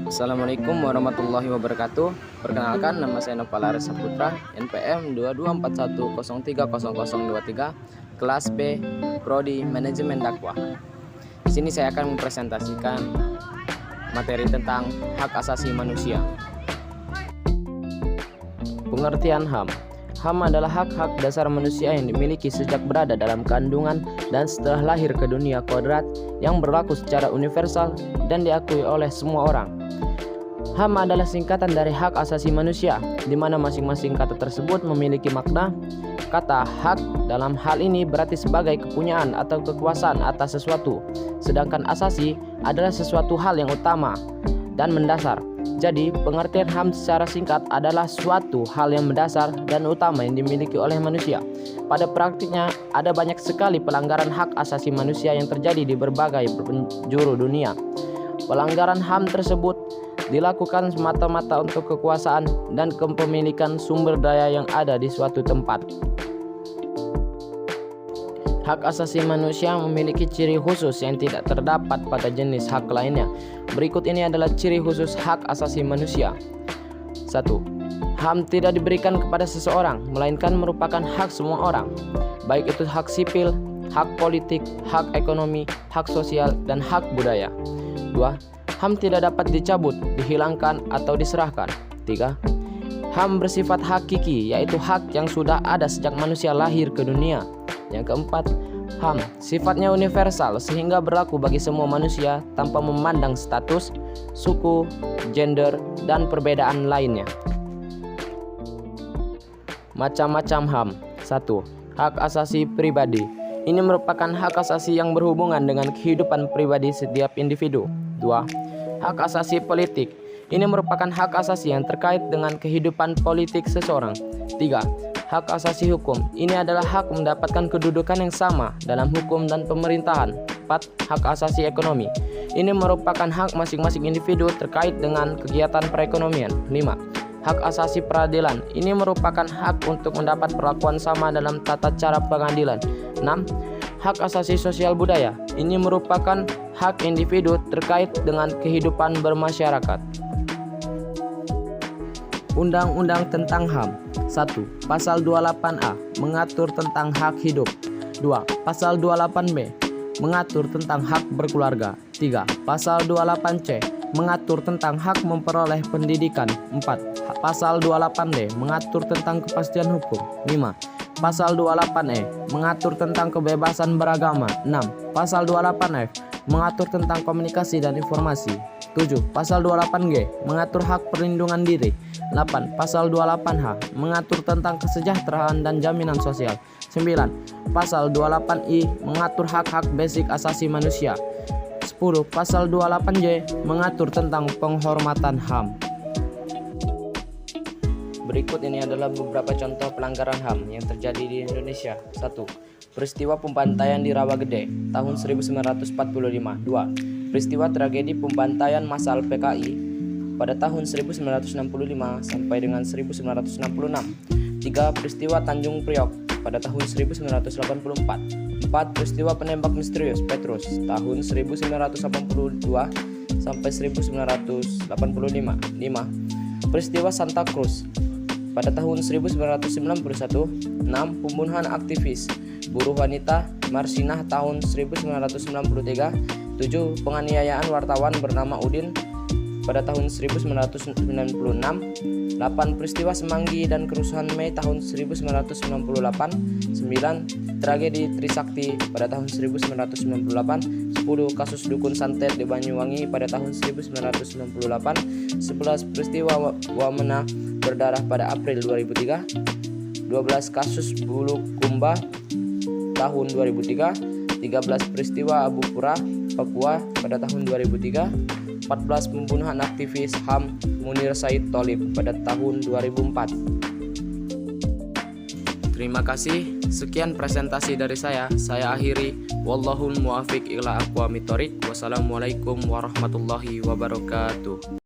Assalamualaikum warahmatullahi wabarakatuh. Perkenalkan, nama saya Nopal Arisa Putra, NPM 2241030023, kelas B, Prodi Manajemen Dakwah. Di sini saya akan mempresentasikan materi tentang hak asasi manusia. Pengertian HAM. HAM adalah hak-hak dasar manusia yang dimiliki sejak berada dalam kandungan dan setelah lahir ke dunia kodrat, yang berlaku secara universal dan diakui oleh semua orang. HAM adalah singkatan dari hak asasi manusia, di mana masing-masing kata tersebut memiliki makna. Kata hak dalam hal ini berarti sebagai kepunyaan atau kekuasaan atas sesuatu, sedangkan asasi adalah sesuatu hal yang utama dan mendasar. Jadi, pengertian HAM secara singkat adalah suatu hal yang mendasar dan utama yang dimiliki oleh manusia. Pada praktiknya, ada banyak sekali pelanggaran hak asasi manusia yang terjadi di berbagai penjuru dunia. Pelanggaran HAM tersebut dilakukan semata-mata untuk kekuasaan dan kepemilikan sumber daya yang ada di suatu tempat. Hak asasi manusia memiliki ciri khusus yang tidak terdapat pada jenis hak lainnya. Berikut ini adalah ciri khusus hak asasi manusia. 1. HAM tidak diberikan kepada seseorang, melainkan merupakan hak semua orang, baik itu hak sipil, hak politik, hak ekonomi, hak sosial, dan hak budaya. 2. HAM tidak dapat dicabut, dihilangkan, atau diserahkan. 3. HAM bersifat hakiki, yaitu hak yang sudah ada sejak manusia lahir ke dunia. Yang keempat, HAM sifatnya universal sehingga berlaku bagi semua manusia tanpa memandang status, suku, gender, dan perbedaan lainnya. Macam-macam HAM. 1. Hak asasi pribadi. Ini merupakan hak asasi yang berhubungan dengan kehidupan pribadi setiap individu. 2. Hak asasi politik. Ini merupakan hak asasi yang terkait dengan kehidupan politik seseorang. 3. Hak asasi hukum. Ini adalah hak mendapatkan kedudukan yang sama dalam hukum dan pemerintahan. 4. Hak asasi ekonomi. Ini merupakan hak masing-masing individu terkait dengan kegiatan perekonomian. 5. Hak asasi peradilan. Ini merupakan hak untuk mendapat perlakuan sama dalam tata cara pengadilan. 6. Hak asasi sosial budaya. Ini merupakan hak individu terkait dengan kehidupan bermasyarakat. Undang-undang tentang HAM. 1. Pasal 28A mengatur tentang hak hidup. 2. Pasal 28B mengatur tentang hak berkeluarga. 3. Pasal 28C mengatur tentang hak memperoleh pendidikan. 4. Pasal 28D mengatur tentang kepastian hukum. 5. Pasal 28E mengatur tentang kebebasan beragama. 6. Pasal 28F mengatur tentang komunikasi dan informasi. 7. Pasal 28G mengatur hak perlindungan diri. 8. Pasal 28H mengatur tentang kesejahteraan dan jaminan sosial. 9. Pasal 28I mengatur hak-hak basic asasi manusia. 10. Pasal 28J mengatur tentang penghormatan HAM. Berikut ini adalah beberapa contoh pelanggaran HAM yang terjadi di Indonesia. 1. Peristiwa pembantaian di Rawagede tahun 1945. 2. Peristiwa tragedi pembantaian massal PKI pada tahun 1965 sampai dengan 1966. 3. Peristiwa Tanjung Priok pada tahun 1984. 4. Peristiwa penembak misterius Petrus tahun 1982 sampai 1985. 5. Peristiwa Santa Cruz pada tahun 1991. 6. Pembunuhan aktivis buruh wanita Marsinah tahun 1993. 7. Penganiayaan wartawan bernama Udin pada tahun 1996. 8. Peristiwa Semanggi dan kerusuhan Mei tahun 1998. 9. Tragedi Trisakti pada tahun 1998. 10. Kasus dukun santet di Banyuwangi pada tahun 1998. 11. Peristiwa Wamena berdarah pada April 2003. 12. Kasus Bulukumba tahun 2003. 13. Peristiwa Abu Pura Papua pada tahun 2003. 14. Pembunuhan aktivis HAM Munir Said Tholib pada tahun 2004. Terima kasih. Sekian presentasi dari saya. Saya akhiri. Wallahul muwaffiq ila aqwamit thoriq. Wassalamualaikum warahmatullahi wabarakatuh.